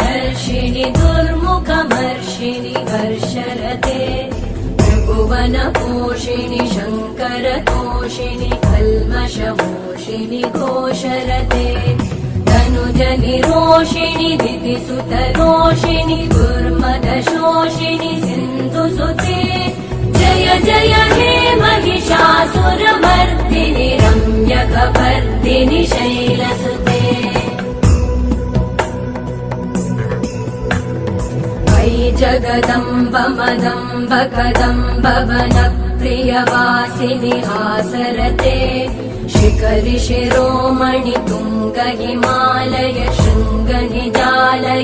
धर्षिणि दुर्मुखमर्षिणि हर्षरते त्रिभुवनपोषिणि शङ्करतोषिणि कल्मषमोषिणि घोषरते धनुजनिरोषिणि दितिसुतरोषिणि दुर्मदशोषिणि सिन्धुसुते जय जय हे महिषासुरमर्दिनि रम्यकपर्दिनि शैलसुते वै जगदम्ब मदम्ब कदम्ब वनप्रियवासिनि हासरते शिखरि शिरोमणि तुङ्ग हिमालय शृङ्ग निजालय